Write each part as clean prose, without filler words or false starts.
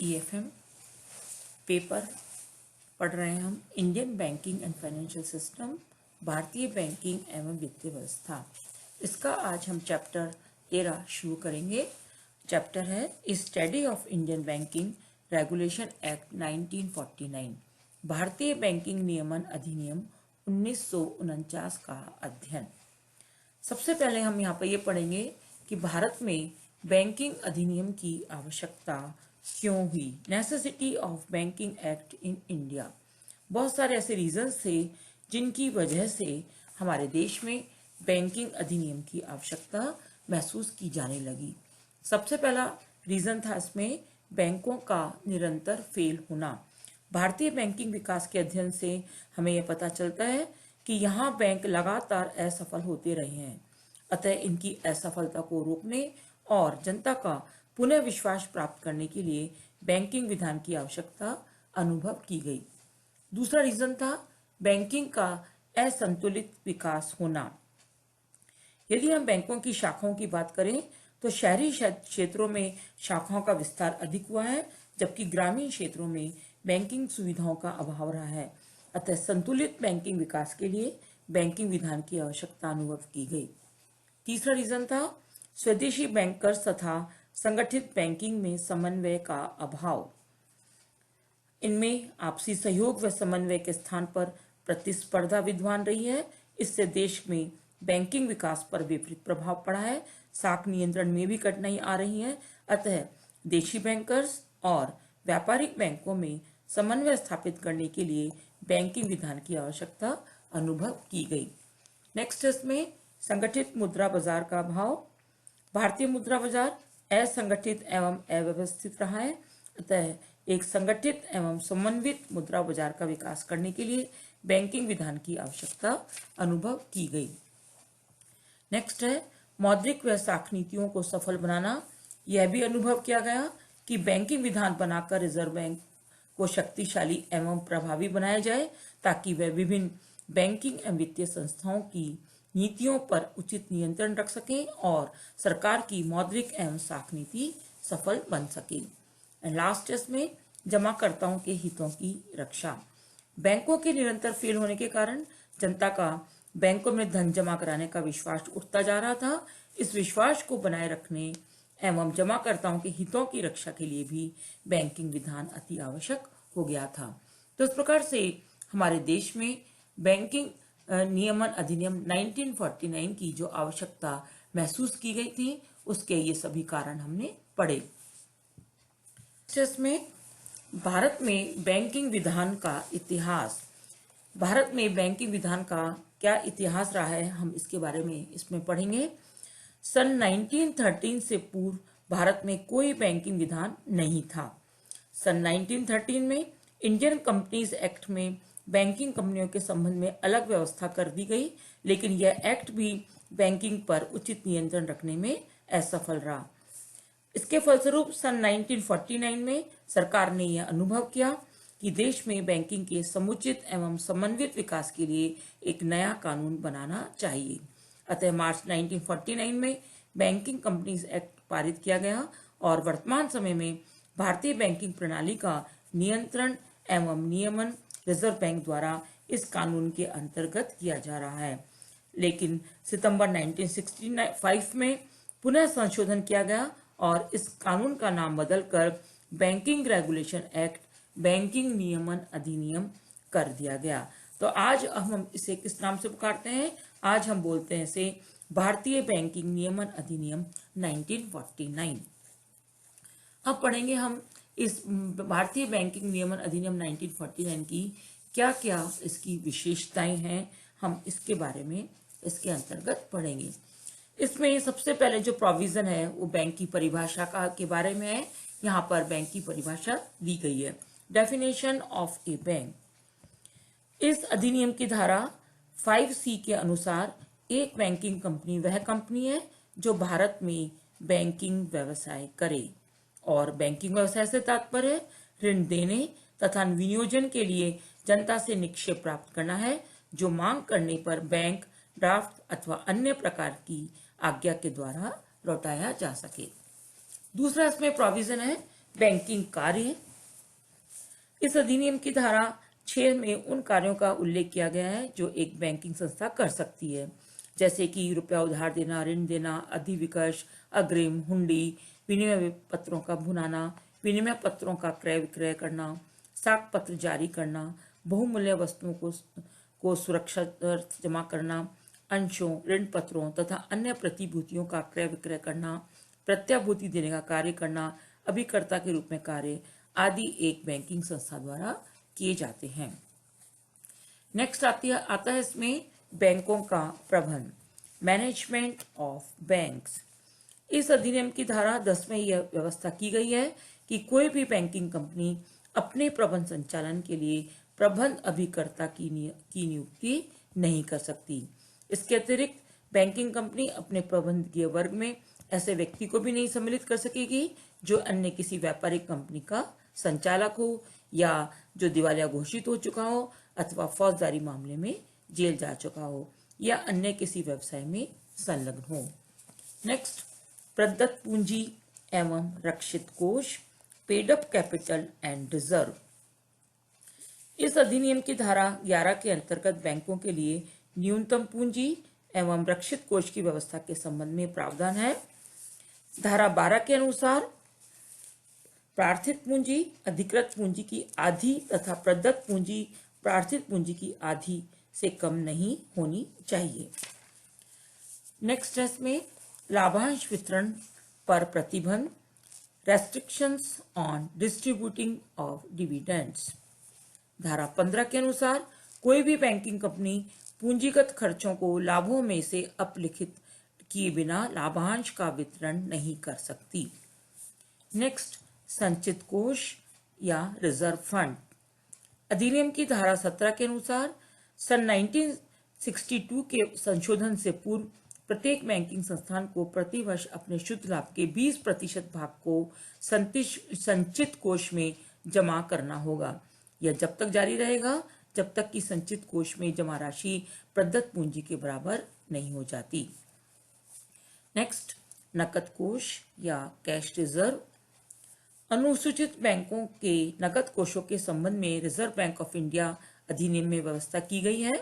EFM paper पढ़ रहे हैं हम। Indian banking and financial system, भारतीय बैंकिंग एवं वित्तीय व्यवस्था। इसका आज हम चैप्टर 13 शुरू करेंगे। चैप्टर है study of Indian banking regulation act 1949, भारतीय बैंकिंग नियमन अधिनियम 1949 का अध्ययन। सबसे पहले हम यहाँ पर ये पढ़ेंगे कि भारत में बैंकिंग अधिनियम की आवश्यकता क्यों हुई। Necessity of banking act in India. बहुत सारे ऐसे रीजंस थे जिनकी वजह से हमारे देश में बैंकिंग अधिनियम की आवश्यकता महसूस की जाने लगी। सबसे पहला रीजन था इसमें बैंकों का निरंतर फेल होना। भारतीय बैंकिंग विकास के अध्ययन से हमें यह पता चलता है कि यहाँ बैंक लगातार असफल होते रहे हैं। अतः इनकी असफलता को रोकने और जनता का पुनः विश्वास प्राप्त करने के लिए बैंकिंग विधान की आवश्यकता अनुभव की गई। दूसरा रीजन था बैंकिंग का असंतुलित विकास होना। यदि हम बैंकों की शाखाओं की बात करें तो शहरी क्षेत्रों में शाखाओं का विस्तार अधिक हुआ है, जबकि ग्रामीण क्षेत्रों में बैंकिंग सुविधाओं का अभाव रहा है। अतः संतुलित बैंकिंग विकास के लिए बैंकिंग विधान की आवश्यकता अनुभव की गई। तीसरा रीजन था स्वदेशी बैंकर्स तथा संगठित बैंकिंग में समन्वय का अभाव। इनमें आपसी सहयोग व समन्वय के स्थान पर प्रतिस्पर्धा विद्यमान रही है। इससे देश में बैंकिंग विकास पर विपरीत प्रभाव पड़ा है। साख नियंत्रण में भी कठिनाई आ रही है। अतः देशी बैंकर्स और व्यापारिक बैंकों में समन्वय स्थापित करने के लिए बैंकिंग विधान की आवश्यकता अनुभव की गई। नेक्स्ट इसमें संगठित मुद्रा बाजार का अभाव। भारतीय मुद्रा बाजार असंगठित एवं अव्यवस्थित रहा है। अतः एक संगठित एवं समन्वित मुद्रा बाजार का विकास करने के लिए बैंकिंग विधान की आवश्यकता अनुभव की गई। नेक्स्ट है मौद्रिक व साख नीतियों को सफल बनाना। यह भी अनुभव किया गया कि बैंकिंग विधान बनाकर रिजर्व बैंक को शक्तिशाली एवं प्रभावी बनाया जाए, ताकि वह विभिन्न बैंकिंग एवं वित्तीय संस्थाओं की नीतियों पर उचित नियंत्रण रख सकें और सरकार की मौद्रिक एवं साख नीति सफल बन सके। लास्ट इसमें जमाकर्ताओं के हितों की रक्षा। बैंकों के निरंतर फेल होने के कारण जनता का बैंकों में धन जमा कराने का विश्वास उठता जा रहा था। इस विश्वास को बनाए रखने एवं जमाकर्ताओं के हितों की रक्षा के लिए भी बैंकिंग विधान अति आवश्यक हो गया था। तो इस प्रकार से हमारे देश में बैंकिंग नियमन अधिनियम 1949 की जो आवश्यकता महसूस की गई थी, उसके ये सभी कारण हमने पढ़े। इसमें भारत में बैंकिंग विधान का इतिहास। भारत में बैंकिंग विधान का क्या इतिहास रहा है, हम इसके बारे में इसमें पढ़ेंगे। सन 1913 से पूर्व भारत में कोई बैंकिंग विधान नहीं था। सन 1913 में इंडियन कंपनीज एक्ट में बैंकिंग कंपनियों के संबंध में अलग व्यवस्था कर दी गई, लेकिन यह एक्ट भी बैंकिंग पर उचित नियंत्रण रखने में असफल रहा। इसके फलस्वरूप सन 1949 में सरकार ने यह अनुभव किया कि देश में बैंकिंग के समुचित एवं समन्वित विकास के लिए एक नया कानून बनाना चाहिए। अतः मार्च 1949 में बैंकिंग कंपनीज एक्ट पारित किया गया और वर्तमान समय में भारतीय बैंकिंग प्रणाली का नियंत्रण एवं नियमन रिजर्व बैंक द्वारा इस कानून के अंतर्गत किया जा रहा है। लेकिन सितंबर 1965 में पुनः संशोधन किया गया और इस कानून का नाम बदलकर बैंकिंग रेगुलेशन एक्ट, बैंकिंग नियमन अधिनियम कर दिया गया। तो आज हम इसे किस नाम से पुकारते हैं? आज हम बोलते हैं इसे भारतीय बैंकिंग नियमन अधिनियम 1949। अब पढ़ेंगे हम इस भारतीय बैंकिंग नियमन अधिनियम 1949 की क्या क्या इसकी विशेषताएं हैं, हम इसके बारे में इसके अंतर्गत पढ़ेंगे। इसमें सबसे पहले जो प्रोविजन है वो बैंक की परिभाषा के बारे में है। यहाँ पर बैंक की परिभाषा दी गई है। Definition of A bank. इस अधिनियम की धारा 5C के अनुसार एक बैंकिंग कंपनी वह कंपनी है जो भारत में बैंकिंग व्यवसाय करे, और बैंकिंग व्यवसाय से तात्पर्य ऋण देने तथा विनियोजन के लिए जनता से निक्षेप प्राप्त करना है, जो मांग करने पर बैंक ड्राफ्ट अथवा अन्य प्रकार की आज्ञा के द्वारा लौटाया जा सके। दूसरा इसमें प्रोविजन है बैंकिंग कार्य। इस अधिनियम की धारा 6 में उन कार्यों का उल्लेख किया गया है जो एक बैंकिंग संस्था कर सकती है, जैसे कि रुपया उधार देना, ऋण देना, अधिविकर्ष, अग्रिम, हुंडी, विनिमय पत्रों का भुनाना, विनिमय पत्रों का क्रय विक्रय करना, साख पत्र जारी करना, बहुमूल्य वस्तुओं को सुरक्षा अर्थ जमा करना, अंशों, ऋण पत्रों तथा अन्य प्रतिभूतियों का क्रय विक्रय करना, प्रत्याभूति देने का कार्य करना, अभिकर्ता के रूप में कार्य आदि एक बैंकिंग संस्था द्वारा किए जाते हैं। नेक्स्ट आता है इसमें बैंकों का प्रबंधन, मैनेजमेंट ऑफ बैंक्स। इस अधिनियम की धारा 10 में यह व्यवस्था की गई है कि कोई भी बैंकिंग कंपनी अपने प्रबंध संचालन के लिए प्रबंध अभिकर्ता की नियुक्ति नहीं कर सकती। इसके अतिरिक्त बैंकिंग कंपनी अपने प्रबंधकीय वर्ग में ऐसे व्यक्ति को भी नहीं सम्मिलित कर सकेगी जो अन्य किसी व्यापारिक कंपनी का संचालक हो या जो दिवालिया घोषित हो चुका हो अथवा फौजदारी मामले में जेल जा चुका हो या अन्य किसी व्यवसाय में संलग्न हो। नेक्स्ट, प्रदत्त पूंजी एवं रक्षित कोष, paid up capital and reserve. इस अधिनियम की धारा 11 के अंतर्गत बैंकों के लिए न्यूनतम पूंजी एवं रक्षित कोष की व्यवस्था के संबंध में प्रावधान है। धारा 12 के अनुसार प्रार्थित पूंजी अधिकृत पूंजी की आधी तथा प्रदत्त पूंजी प्रार्थित पूंजी की आधी से कम नहीं होनी चाहिए। नेक्स्ट है इसमें लाभांश वितरण पर प्रतिबंध, restrictions on distributing of dividends. धारा 15 के अनुसार कोई भी बैंकिंग कंपनी पूंजीगत खर्चों को लाभों में से अपलिखित किए बिना लाभांश का वितरण नहीं कर सकती। नेक्स्ट, संचित कोष या रिजर्व फंड। अधिनियम की धारा 17 के अनुसार सन 1962 के संशोधन से पूर्व प्रत्येक बैंकिंग संस्थान को प्रतिवर्ष अपने शुद्ध लाभ के 20% भाग को संचित कोष में जमा करना होगा। यह जब तक जारी रहेगा जब तक कि संचित कोष में जमा राशि प्रदत्त पूंजी के बराबर नहीं हो जाती। नेक्स्ट, नकद कोष या कैश रिजर्व। अनुसूचित बैंकों के नकद कोषों के संबंध में रिजर्व बैंक ऑफ इंडिया अधिनियम में व्यवस्था की गई है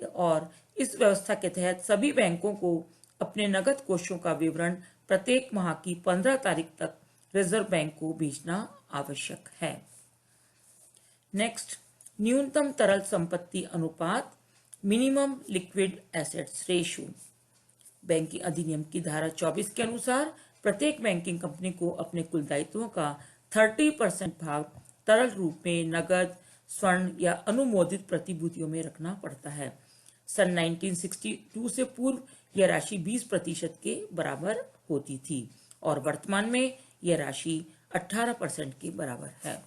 और इस व्यवस्था के तहत सभी बैंकों को अपने नकद कोषों का विवरण प्रत्येक माह की 15 तारीख तक रिजर्व बैंक को भेजना आवश्यक है। नेक्स्ट, न्यूनतम तरल संपत्ति अनुपात, minimum liquid assets ratio. Banking अधिनियम की धारा 24 के अनुसार प्रत्येक बैंकिंग कंपनी को अपने कुल दायित्वों का 30% भाग तरल रूप में नगद, स्वर्ण या अनुमोदित प्रतिभूतियों में रखना पड़ता है। सन 1962 से पूर्व यह राशि 20% के बराबर होती थी और वर्तमान में यह राशि 18% के बराबर है।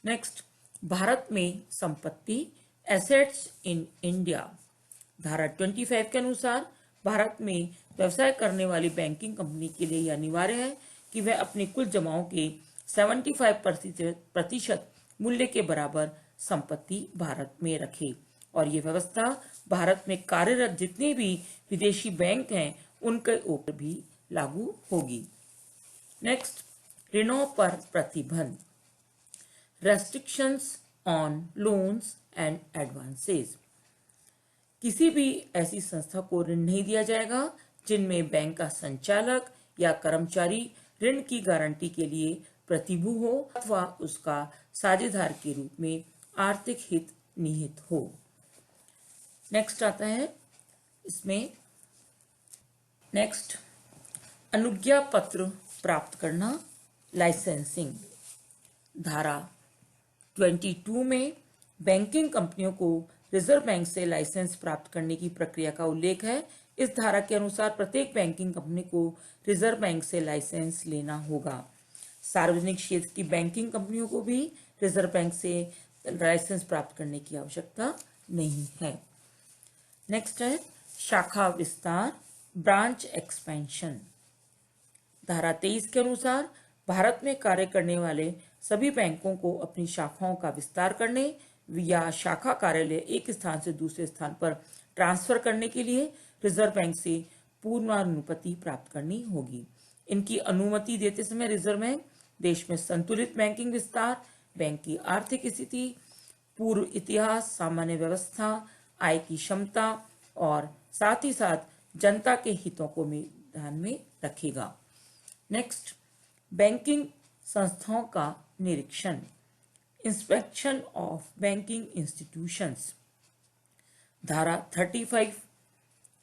नेक्स्ट, भारत में संपत्ति, एसेट्स इन इंडिया। धारा 25 के अनुसार भारत में व्यवसाय करने वाली बैंकिंग कंपनी के लिए यह अनिवार्य है कि वह अपनी कुल जमाओं के 75% मूल्य के बराबर संपत्ति भारत में रखे और ये व्यवस्था भारत में कार्यरत जितने भी विदेशी बैंक हैं उनके ऊपर भी लागू होगी। नेक्स्ट, ऋणों पर प्रतिबंध, restrictions on loans and advances. किसी भी ऐसी संस्था को ऋण नहीं दिया जाएगा जिनमें बैंक का संचालक या कर्मचारी ऋण की गारंटी के लिए प्रतिभू हो अथवा उसका साझेदार के रूप में आर्थिक हित निहित हो। नेक्स्ट आता है इसमें नेक्स्ट, अनुज्ञा पत्र प्राप्त करना, लाइसेंसिंग। धारा 22 में बैंकिंग कंपनियों को रिजर्व बैंक से लाइसेंस प्राप्त करने की प्रक्रिया का उल्लेख है। इस धारा के अनुसार प्रत्येक बैंकिंग कंपनी को रिजर्व बैंक से लाइसेंस लेना होगा। सार्वजनिक क्षेत्र की बैंकिंग कंपनियों को भी रिजर्व बैंक से लाइसेंस प्राप्त करने की आवश्यकता नहीं है। नेक्स्ट है शाखा विस्तार, ब्रांच एक्सपेंशन। धारा 23 के अनुसार भारत में कार्य करने वाले सभी बैंकों को अपनी शाखाओं का विस्तार करने या शाखा कार्यालय एक स्थान से दूसरे स्थान पर ट्रांसफर करने के लिए रिजर्व बैंक से पूर्वानुमति प्राप्त करनी होगी। इनकी अनुमति देते समय रिजर्व बैंक देश में संतुलित बैंकिंग विस्तार, बैंक की आर्थिक स्थिति, पूर्व इतिहास, सामान्य व्यवस्था, आय की क्षमता और साथ ही साथ जनता के हितों को भी ध्यान में रखेगा। नेक्स्ट, बैंकिंग संस्थाओं का निरीक्षण, इंस्पेक्शन ऑफ बैंकिंग इंस्टीट्यूशंस। धारा 35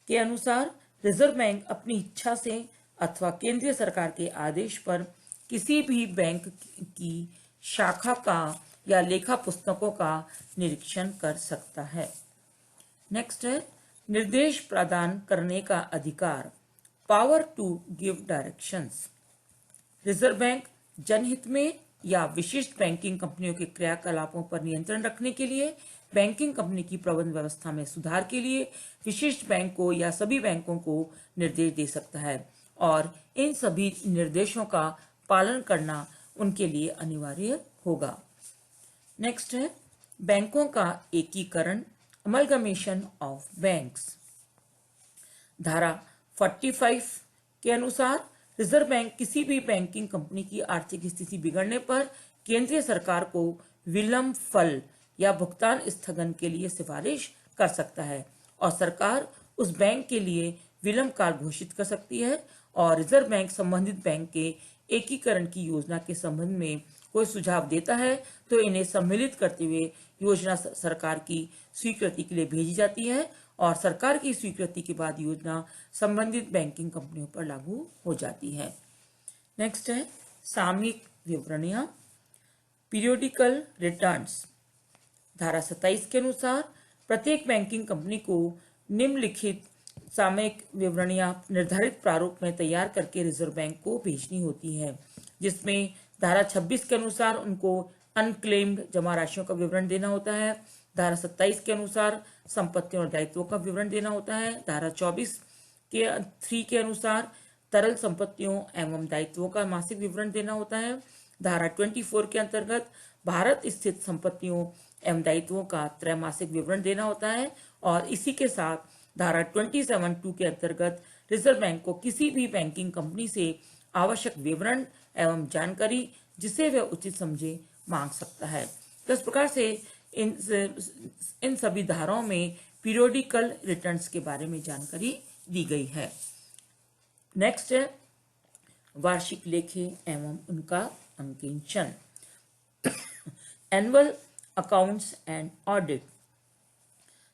के अनुसार रिजर्व बैंक अपनी इच्छा से अथवा केंद्रीय सरकार के आदेश पर किसी भी बैंक की शाखा का या लेखा पुस्तकों का निरीक्षण कर सकता है। नेक्स्ट है निर्देश प्रदान करने का अधिकार, power to give directions. Reserve bank जनहित में या विशिष्ट बैंकिंग कंपनियों के क्रियाकलापों पर नियंत्रण रखने के लिए, बैंकिंग कंपनी की प्रबंध व्यवस्था में सुधार के लिए विशिष्ट बैंक को या सभी बैंकों को निर्देश दे सकता है और इन सभी निर्देशों का पालन करना उनके लिए अनिवार्य होगा। नेक्स्ट है बैंकों का एकीकरण, अमलगमेशन ऑफ बैंक्स। धारा 45 के अनुसार रिजर्व बैंक किसी भी बैंकिंग कंपनी की आर्थिक स्थिति बिगड़ने पर केंद्रीय सरकार को विलंब फल या भुगतान स्थगन के लिए सिफारिश कर सकता है और सरकार उस बैंक के लिए विलंब काल घोषित कर सकती है और रिजर्व बैंक संबंधित बैंक के एकीकरण की योजना के संबंध में कोई सुझाव देता है तो इन्हें सम्मिलित करते हुए योजना सरकार की स्वीकृति के लिए भेजी जाती है और सरकार की स्वीकृति के बाद योजना संबंधित बैंकिंग कंपनियों पर लागू हो जाती है। नेक्स्ट है सामयिक विवरणियां, पीरियोडिकल रिटर्न्स। धारा 27 के अनुसार प्रत्येक बैंकिंग कंपनी को निम्नलिखित सामयिक विवरणियां निर्धारित प्रारूप में तैयार करके रिजर्व बैंक को भेजनी होती है, जिसमें धारा 26 के अनुसार उनको अनक्लेम्ड जमा राशियों का विवरण देना होता है। धारा 27 के अनुसार संपत्तियों और दायित्वों का विवरण देना होता है। धारा 24 के 3 के अनुसार तरल संपत्तियों एवं दायित्वों का मासिक विवरण देना होता है। धारा 24 के अंतर्गत भारत स्थित संपत्तियों एवं दायित्वों का त्रैमासिक विवरण देना होता है और इसी के साथ धारा 27(2) के अंतर्गत रिजर्व बैंक को किसी भी बैंकिंग कंपनी से आवश्यक विवरण एवं जानकारी जिसे वह उचित समझे मांग सकता है। तो इस प्रकार से इन सभी धाराओं में पीरियोडिकल रिटर्न्स के बारे में जानकारी दी गई है। नेक्स्ट है वार्षिक लेखे एवं उनका अंकेक्षण, एनुअल अकाउंट्स एंड ऑडिट।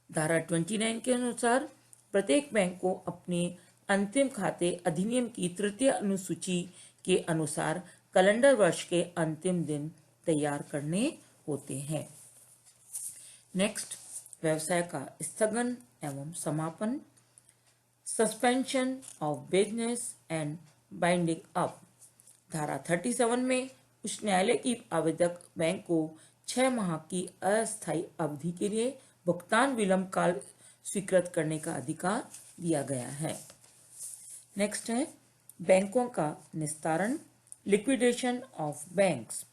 धारा 29 के अनुसार प्रत्येक बैंक को अपने अंतिम खाते अधिनियम की तृतीय अनुसूची के अनुसार कैलेंडर वर्ष के अंतिम दिन तैयार करने होते हैं। नेक्स्ट, व्यवसाय का स्थगन एवं समापन, suspension of business and binding up. धारा 37 में उच्च न्यायालय की आवेदक बैंक को 6 माह की अस्थायी अवधि के लिए भुगतान विलंब काल स्वीकृत करने का अधिकार दिया गया है। नेक्स्ट है बैंकों का निस्तारण, लिक्विडेशन ऑफ बैंक्स।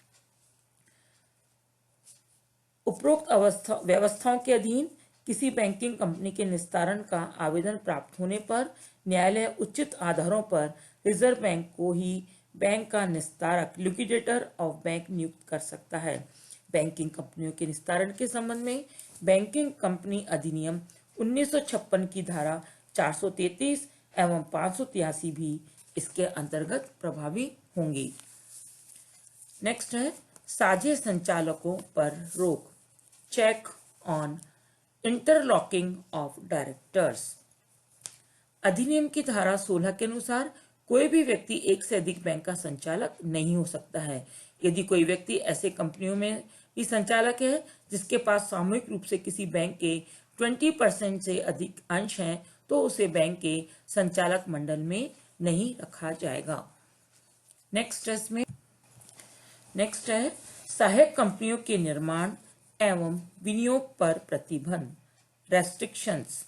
उपरोक्त व्यवस्थाओं के अधीन किसी बैंकिंग कंपनी के निस्तारण का आवेदन प्राप्त होने पर न्यायालय उचित आधारों पर रिजर्व बैंक को ही बैंक का निस्तारक, लिक्विडेटर ऑफ बैंक नियुक्त कर सकता है। बैंकिंग कंपनियों के निस्तारण के संबंध में बैंकिंग कंपनी अधिनियम 1956 की धारा 433 एवं 583 भी इसके अंतर्गत प्रभावी होंगी। नेक्स्ट है साझे संचालकों पर रोक, check on interlocking of directors. अधिनियम की धारा 16 के अनुसार कोई भी व्यक्ति एक से अधिक बैंक का संचालक नहीं हो सकता है। यदि कोई व्यक्ति ऐसे कंपनियों में भी संचालक है जिसके पास सामूहिक रूप से किसी बैंक के 20% से अधिक अंश हैं, तो उसे बैंक के संचालक मंडल में नहीं रखा जाएगा। नेक्स्ट है सहायक कंपनियों के निर्माण एवं विनियोग पर प्रतिबंध, रेस्ट्रिक्शंस।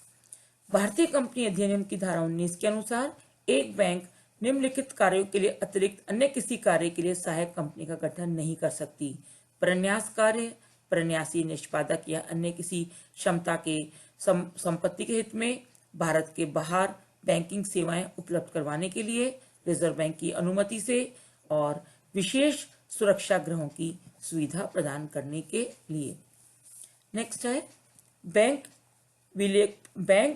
भारतीय कंपनी अधिनियम की धारा 19 के अनुसार एक बैंक निम्नलिखित कार्यों के लिए अतिरिक्त अन्य किसी कार्य के लिए सहायक कंपनी का गठन नहीं कर सकती: प्रन्यास कार्य, प्रन्यासी निष्पादक या अन्य किसी क्षमता के संपत्ति के हित में भारत के बाहर बैंकिंग सेवाएं उपलब्ध करवाने के लिए रिजर्व बैंक की अनुमति से, और विशेष सुरक्षा गृहों की सुविधा प्रदान करने के लिए। नेक्स्ट है बैंक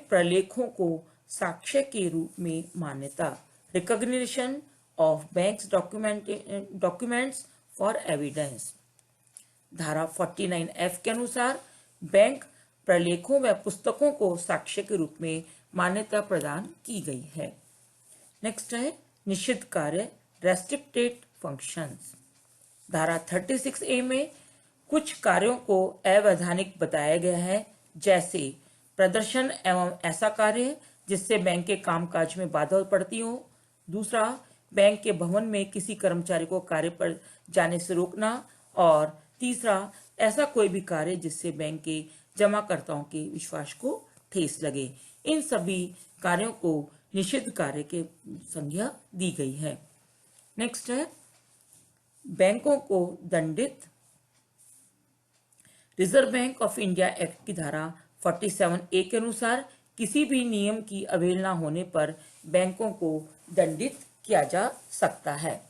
प्रलेखों को साक्ष्य के रूप में मान्यता, recognition of banks documents for evidence. धारा 49F के अनुसार बैंक प्रलेखों व पुस्तकों को साक्ष्य के रूप में मान्यता प्रदान की गई है। नेक्स्ट है निषिद्ध कार्य, रेस्ट्रिक्टेड फंक्शंस। धारा 36A में कुछ कार्यों को अवैधानिक बताया गया है, जैसे प्रदर्शन एवं ऐसा कार्य जिससे बैंक के कामकाज में बाधा पड़ती हो। दूसरा, बैंक के भवन में किसी कर्मचारी को कार्य पर जाने से रोकना। और तीसरा, ऐसा कोई भी कार्य जिससे बैंक के जमाकर्ताओं के विश्वास को ठेस लगे। इन सभी कार्यों को निषिद्ध कार्य के संज्ञा दी गई है। नेक्स्ट है बैंकों को दंडित। Reserve bank of India act की धारा 47A के अनुसार किसी भी नियम की अवहेलना होने पर बैंकों को दंडित किया जा सकता है।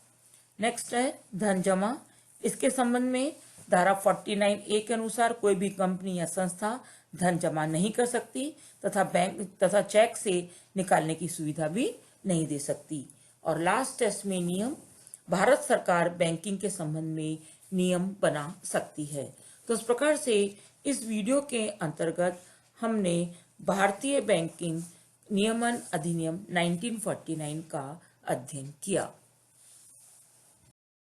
नेक्स्ट है धन जमा। इसके संबंध में धारा 49A के अनुसार कोई भी कंपनी या संस्था धन जमा नहीं कर सकती तथा बैंक तथा चेक से निकालने की सुविधा भी नहीं दे सकती। और लास्ट टेस्ट में नियम, भारत सरकार बैंकिंग के संबंध में नियम बना सकती है। तो इस प्रकार से इस वीडियो के अंतर्गत हमने भारतीय बैंकिंग नियमन अधिनियम 1949 का अध्ययन किया।